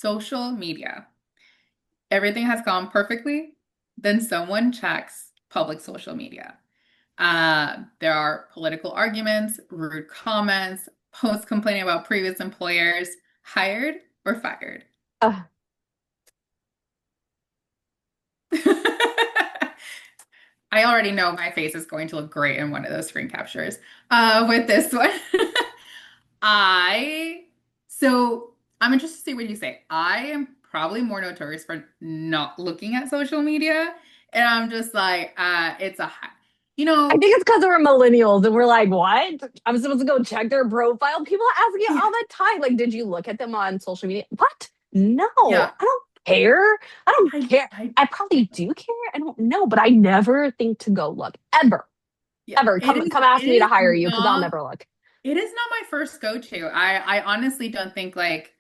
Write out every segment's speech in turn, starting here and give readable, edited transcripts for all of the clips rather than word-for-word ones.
social media. Everything has gone perfectly. Then someone checks public social media. There are political arguments, rude comments, posts complaining about previous employers, hired or fired. Ugh, I already know my face is going to look great in one of those screen captures. With this one, I so I'm interested to see what you say. I am probably more notorious for not looking at social media, and I'm just like, it's a, you I know, think it's because we're millennials and we're like, what? I'm supposed to go check their profile. People ask me all the time, like, did you look at them on social media? What? No, yeah, I don't care. I don't I, care. I, I probably do care. I don't know, but I never think to go look ever, yeah, ever. Come it ask me to is hire you because I'll not, never look. it is not my first go-to. I honestly don't think like,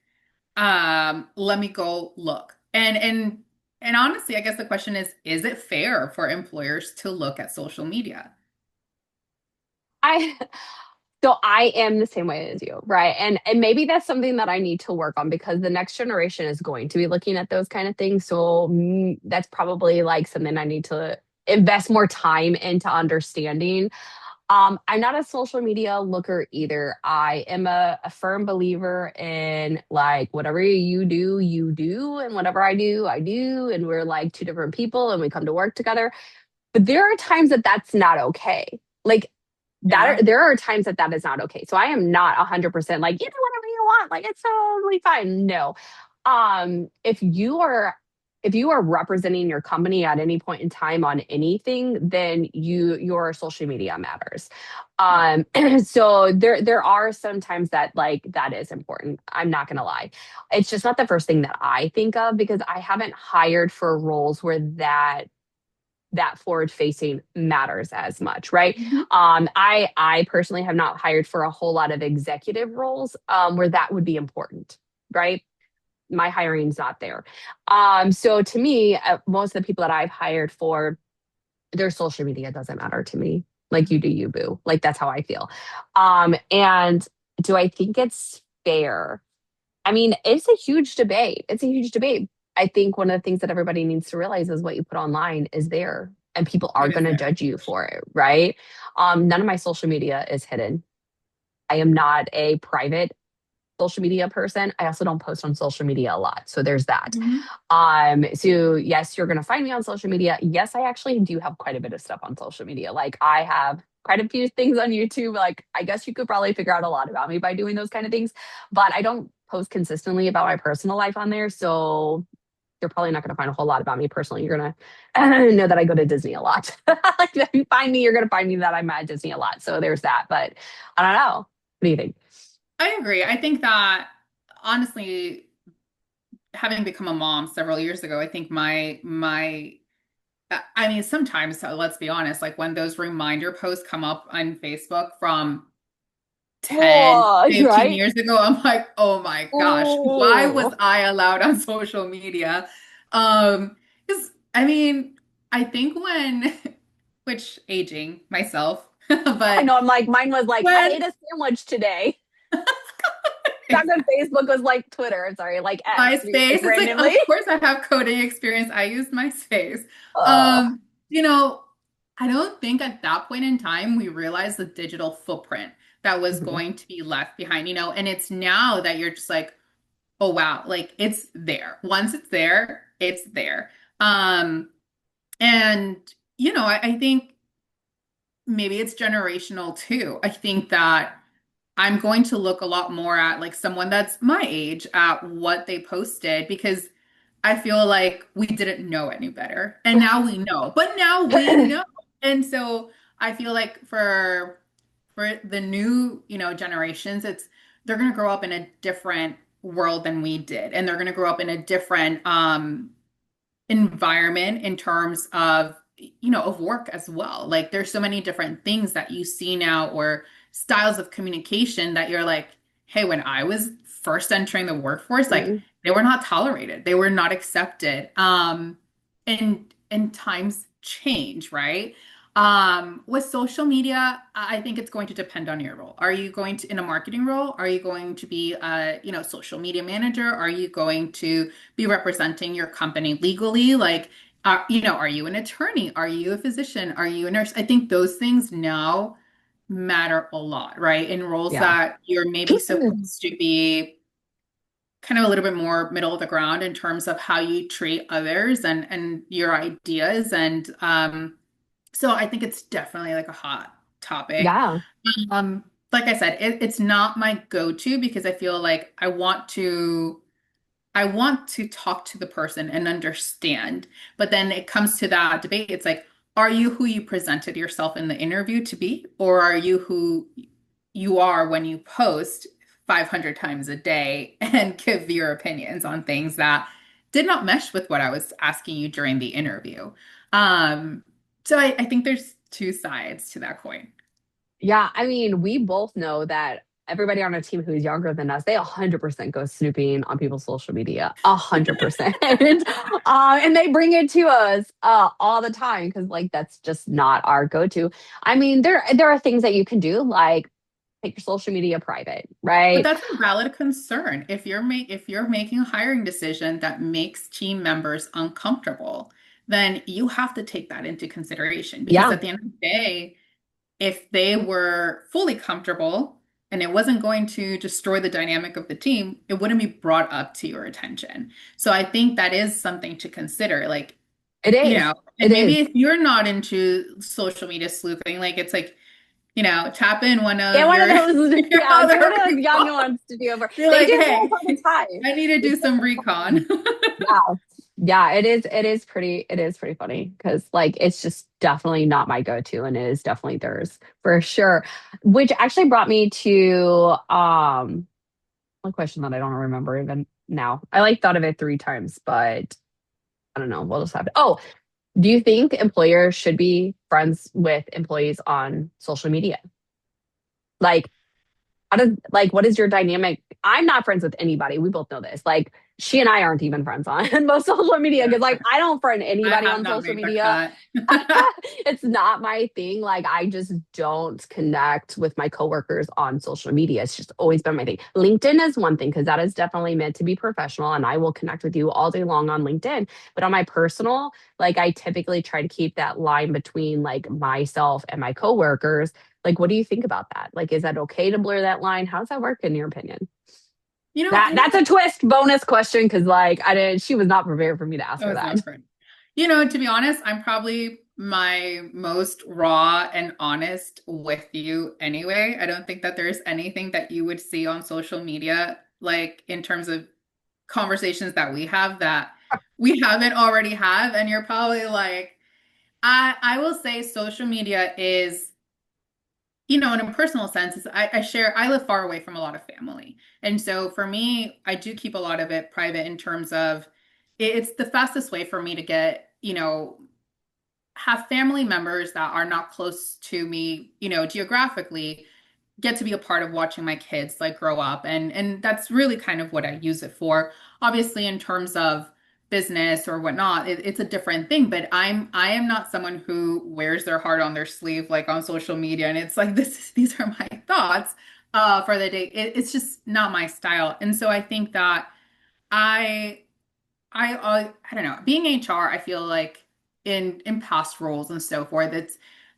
let me go look. And honestly, I guess the question is it fair for employers to look at social media? I So I am the same way as you, right? And maybe that's something that I need to work on because the next generation is going to be looking at those kind of things. So that's probably like something I need to invest more time into understanding. I'm not a social media looker either. I am a firm believer in like whatever you do, and whatever I do, and we're like two different people and we come to work together. But there are times that that's not okay. Like Yeah. there are times that that is not okay. So I am not 100% like you do whatever you want. Like it's totally fine. No. If you are representing your company at any point in time on anything, then your social media matters. Yeah. Um so there are some times that like that is important. I'm not gonna lie. It's just not the first thing that I think of because I haven't hired for roles where that forward facing matters as much, right? Mhm. I personally have not hired for a whole lot of executive roles where that would be important, right? My hiring's not there. So to me, most of the people that I've hired for, their social media doesn't matter to me. Like you do, you boo. Like that's how I feel. And do I think it's fair? I mean, it's a huge debate. It's a huge debate. I think one of the things that everybody needs to realize is what you put online is there and people are It is going to there. judge you for it, right? None of my social media is hidden. I am not a private social media person. I also don't post on social media a lot. So there's that. Mhm. So yes, you're going to find me on social media. Yes, I actually do have quite a bit of stuff on social media. Like I have quite a few things on YouTube. Like I guess you could probably figure out a lot about me by doing those kind of things, but I don't post consistently about my personal life on there. So you're probably not going to find a whole lot about me personally. You're going to know that I go to Disney a lot. Like if you find me, you're going to find me that I'm at Disney a lot. So there's that. But I don't know. What do you think? I agree. I think that honestly, having become a mom several years ago, I think I mean, sometimes, let's be honest, like when those reminder posts come up on Facebook from 10, Oh, 15 right? years ago, I'm like, oh my gosh, why was Oh, I allowed on social media? Because I mean, I think when, which aging myself, I but know. I'm like, mine was like, I when ate a sandwich today. Back when Facebook was like Twitter, sorry, like X, MySpace, like it's like, randomly. of course I have coding experience. I use MySpace. Oh, Um, you know, I don't think at that point in time we realized the digital footprint that was mhm. going to be left behind, and it's now that you're just like, oh wow, like it's there. Once it's there, it's there. Um, and I think maybe it's generational too. I think that I'm going to look a lot more at like someone that's my age at what they posted because I feel like we didn't know any better. And now we know. But now we know. And so I feel like for the new, generations, they're going to grow up in a different world than we did. And they're going to grow up in a different environment in terms of of work as well. Like there's so many different things that you see now or styles of communication that you're like, hey, when I was first entering the workforce, like Mhm. they were not tolerated, they were not accepted. And times change, right? With social media, I think it's going to depend on your role. Are you going to, in a marketing role, are you going to be a, social media manager? Are you going to be representing your company legally? Like, are you an attorney? Are you a physician? Are you a nurse? I think those things now matter a lot, right? In roles Yeah. that you're maybe supposed to be kind of a little bit more middle of the ground in terms of how you treat others and your ideas. And so I think it's definitely like a hot topic. Yeah. Like I said, it's not my go-to because I feel like I want to talk to the person and understand. But then it comes to that debate. It's like, are you who you presented yourself in the interview to be, or are you who you are when you post 500 times a day and give your opinions on things that did not mesh with what I was asking you during the interview? Um, so I think there's two sides to that coin. Yeah, I mean, we both know that everybody on our team who's younger than us, they 100% go snooping on people's social media, 100%. And they bring it to us all the time because, like, that's just not our go-to. I mean, there are things that you can do, like make your social media private, But right? that's a valid concern. If you're making a hiring decision that makes team members uncomfortable, then you have to take that into consideration because Yeah, at the end of the day, if they were fully comfortable and it wasn't going to destroy the dynamic of the team, it wouldn't be brought up to your attention. So I think that is something to consider. Like, it is. and It is. maybe if you're not into social media sleuthing, like it's like, tap in one Yeah, of one of your those, your yeah, get one other of those young people. ones to do over. Be They like, do it hey, all the time. I need to do It's some so funny. recon. Yeah. Yeah, it is pretty funny because like it's just definitely not my go-to and it is definitely theirs for sure. Which actually brought me to a question that I don't remember even now. I like thought of it three times, but I don't know. We'll just have to. Oh, do you think employers should be friends with employees on social media? Like what is your dynamic? I'm not friends with anybody. We both know this. Like she and I aren't even friends on most social media because like I don't friend I anybody have on not social made the media. cut. It's not my thing. Like I just don't connect with my coworkers on social media. It's just always been my thing. LinkedIn is one thing because that is definitely meant to be professional and I will connect with you all day long on LinkedIn. But on my personal, like I typically try to keep that line between like myself and my coworkers. Like, what do you think about that? Like, is that okay to blur that line? How does that work in your opinion? That I that's don't a twist bonus question because like I didn't she was not prepared for me to ask Oh, her it's that. not friend. To be honest, I'm probably my most raw and honest with you anyway. I don't think that there's anything that you would see on social media, like in terms of conversations that we have that we haven't already have. And you're probably like, I will say social media is in a personal sense, is I live far away from a lot of family. And so for me, I do keep a lot of it private in terms of it's the fastest way for me to get, have family members that are not close to me, geographically, get to be a part of watching my kids like grow up. And that's really kind of what I use it for. Obviously, in terms of business or whatnot, it's a different thing. But I am not someone who wears their heart on their sleeve like on social media. And it's like these are my thoughts for the day. It's just not my style. And so I think that I I don't know. Being HR, I feel like in past roles and so forth,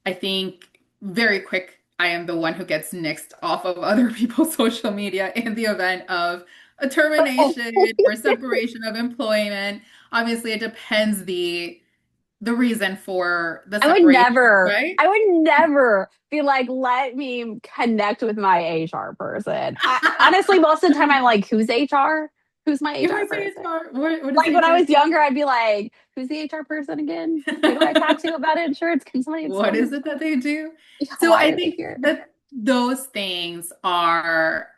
I think very quick. I am the one who gets nixed off of other people's social media in the event of a termination or separation of employment. Obviously, it depends the reason for the separation, right? I would never be like, let me connect with my HR person. Honestly, most of the time I'm like, who's HR? Who's my You HR want to say person? HR? What does Like when I HR was stand younger, I'd be like, who's the HR person again? Who do I talk to about insurance? Can somebody What explain is this it to that me? they do? So Why I are they think here? that those things are,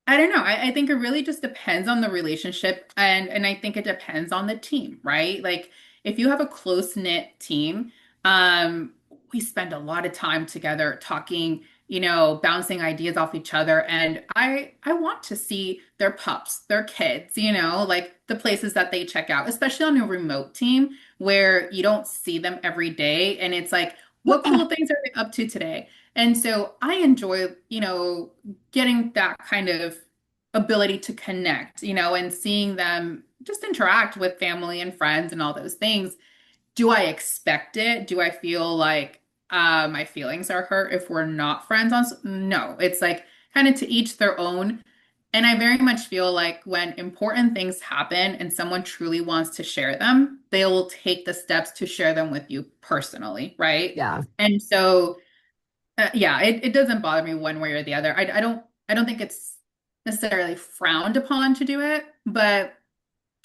I don't know. I think it really just depends on the relationship and I think it depends on the team, right? Like if you have a close-knit team, um, we spend a lot of time together talking, bouncing ideas off each other. And I want to see their pups, their kids, like the places that they check out, especially on a remote team where you don't see them every day. And it's like, what cool things are they up to today? And so I enjoy, getting that kind of ability to connect, and seeing them just interact with family and friends and all those things. Do I expect it? Do I feel like my feelings are hurt if we're not friends on? No, it's like kind of to each their own. And I very much feel like when important things happen and someone truly wants to share them, they will take the steps to share them with you personally, right? Yeah. And so, yeah, it doesn't bother me one way or the other. I don't think it's necessarily frowned upon to do it, but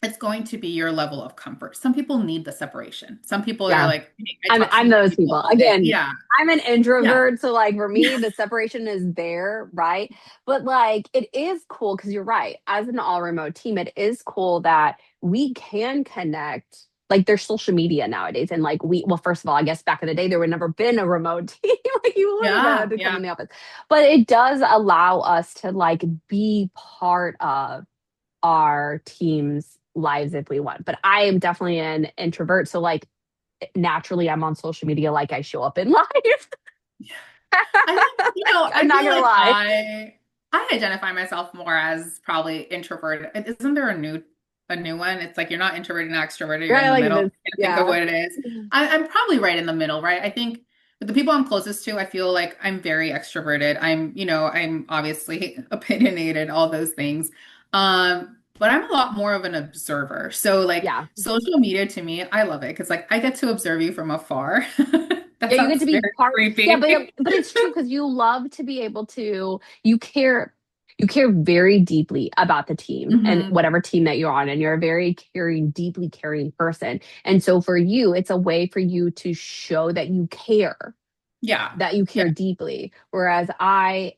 it's going to be your level of comfort. Some people need the separation. Some people are Yeah. like, "Hey, I I'm talk to I'm my those people people. all day." Again, Yeah. I'm an Yeah. introvert, so like for me, the separation is there, right? But like it is cool because you're right. As an all remote team, it is cool that we can connect. Like there's social media nowadays, and like well, first of all, I guess back in the day there would never been a remote team. Like you literally Yeah. had to come Yeah. in the office, but it does allow us to like be part of our team's lives if we want. But I am definitely an introvert, so like naturally I'm on social media like I show up in life. I think, I'm I not feel gonna like lie. I identify myself more as probably introverted. Isn't there a new one? It's like you're not introverted, not extroverted, you're in Right, the like middle. this. I can't think of Yeah. what it is. I'm probably right in the middle, right? I think with the people I'm closest to, I feel like I'm very extroverted. I'm obviously opinionated, all those things. But I'm a lot more of an observer. So like Yeah. social media to me, I love it because like I get to observe you from afar. That Yeah, you get to sounds be very part. Yeah, creepy. but it's true because you love to be able to. You care very deeply about the team and hmm whatever team that you're on, and you're a very caring, deeply caring person. And so for you, it's a way for you to show that you care, Yeah. that you Yeah. care deeply, whereas I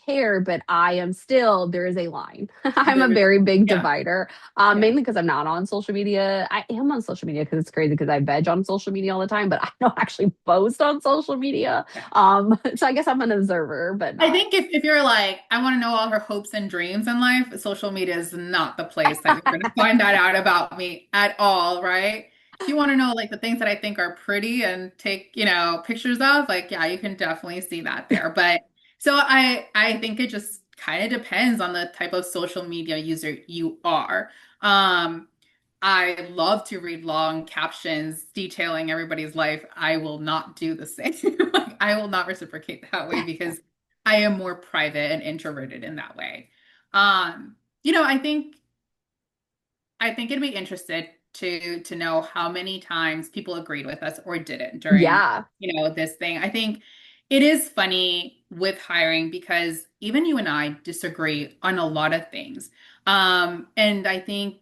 care, but I am still, there is a line. I'm a There is, very big yeah. divider, Yeah. mainly because I'm not on social media. I am on social media because it's crazy because I veg on social media all the time, but I don't actually post on social media. Yeah. So I guess I'm an observer, but I not. think if you're like, I want to know all her hopes and dreams in life, social media is not the place that you're going to find that out about me at all, right? If you want to know like the things that I think are pretty and take, pictures of, like, yeah, you can definitely see that there. But so I think it just kind of depends on the type of social media user you are. Um, I love to read long captions detailing everybody's life. I will not do the same. Like, I will not reciprocate that way because I am more private and introverted in that way. Um, you know, I think it'd be interested to know how many times people agreed with us or didn't during, Yeah. this thing. I think it is funny with hiring because even you and I disagree on a lot of things. And I think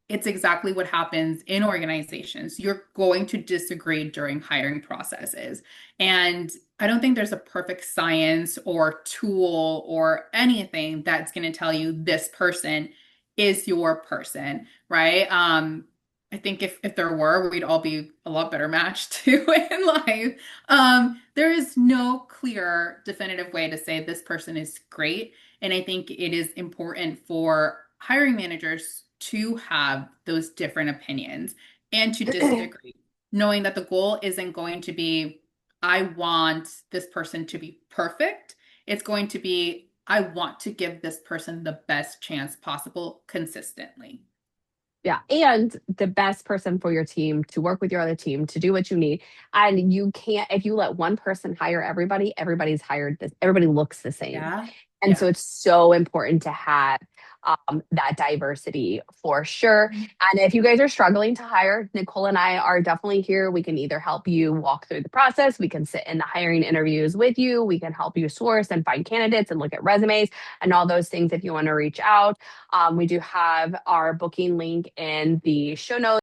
it's exactly what happens in organizations. You're going to disagree during hiring processes. And I don't think there's a perfect science or tool or anything that's going to tell you this person is your person, right? I think if there were, we'd all be a lot better matched too in life. There is no clear, definitive way to say this person is great. And I think it is important for hiring managers to have those different opinions and to disagree, knowing that the goal isn't going to be, I want this person to be perfect. It's going to be, I want to give this person the best chance possible consistently. Yeah. And the best person for your team to work with your other team to do what you need. And you can't, if you let one person hire everybody, everybody's hired this, everybody looks the same. Yeah. And so Yeah. it's so important to have that diversity for sure. And if you guys are struggling to hire, Nicole and I are definitely here. We can either help you walk through the process, we can sit in the hiring interviews with you, we can help you source and find candidates and look at resumes and all those things if you want to reach out. We do have our booking link in the show notes.